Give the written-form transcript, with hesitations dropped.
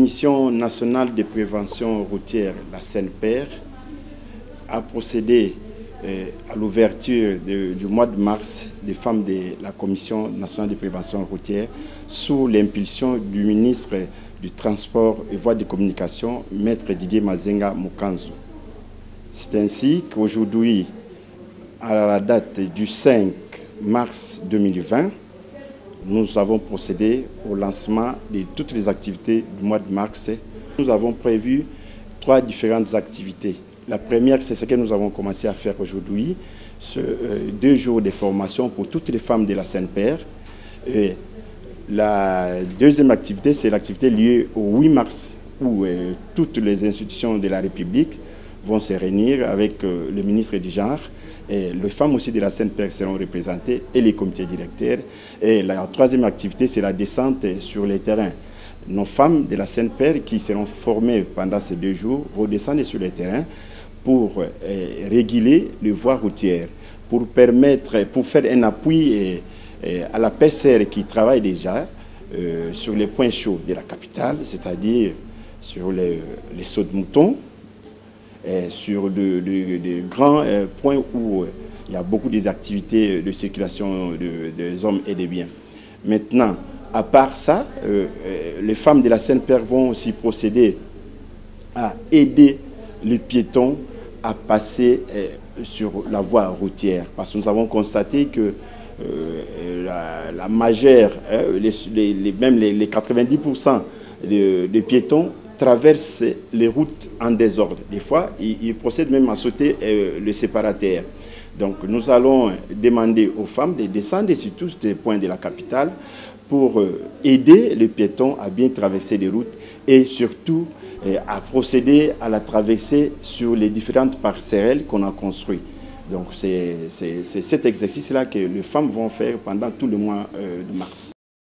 Commission nationale de prévention routière, la CNPR, a procédé à l'ouverture du mois de mars des femmes de la Commission nationale de prévention routière sous l'impulsion du ministre du Transport et Voies de communication, Maître Didier Mazenga Mukanzu. C'est ainsi qu'aujourd'hui, à la date du 5 mars 2020, nous avons procédé au lancement de toutes les activités du mois de mars. Nous avons prévu 3 différentes activités. La première, c'est ce que nous avons commencé à faire aujourd'hui, 2 jours de formation pour toutes les femmes de la CNPR. Et la deuxième activité, c'est l'activité liée au 8 mars, où toutes les institutions de la République vont se réunir avec le ministre du Genre. Et les femmes aussi de la CNPR seront représentées et les comités directeurs. Et la troisième activité, c'est la descente sur les terrains. Nos femmes de la CNPR qui seront formées pendant ces 2 jours redescendent sur les terrains pour réguler les voies routières, pour faire un appui à la PCR qui travaille déjà sur les points chauds de la capitale, c'est-à-dire sur les sauts de moutons, sur de grands points où il y a beaucoup d'activités de circulation des hommes et des biens. Maintenant, à part ça, les femmes de la CNPR vont aussi procéder à aider les piétons à passer sur la voie routière. Parce que nous avons constaté que la majeure, même les 90% des piétons traversent les routes en désordre. Des fois, ils procèdent même à sauter le séparateur. Donc, nous allons demander aux femmes de descendre sur tous les points de la capitale pour aider les piétons à bien traverser les routes et surtout à procéder à la traversée sur les différentes parcelles qu'on a construites. Donc, c'est cet exercice-là que les femmes vont faire pendant tout le mois de mars.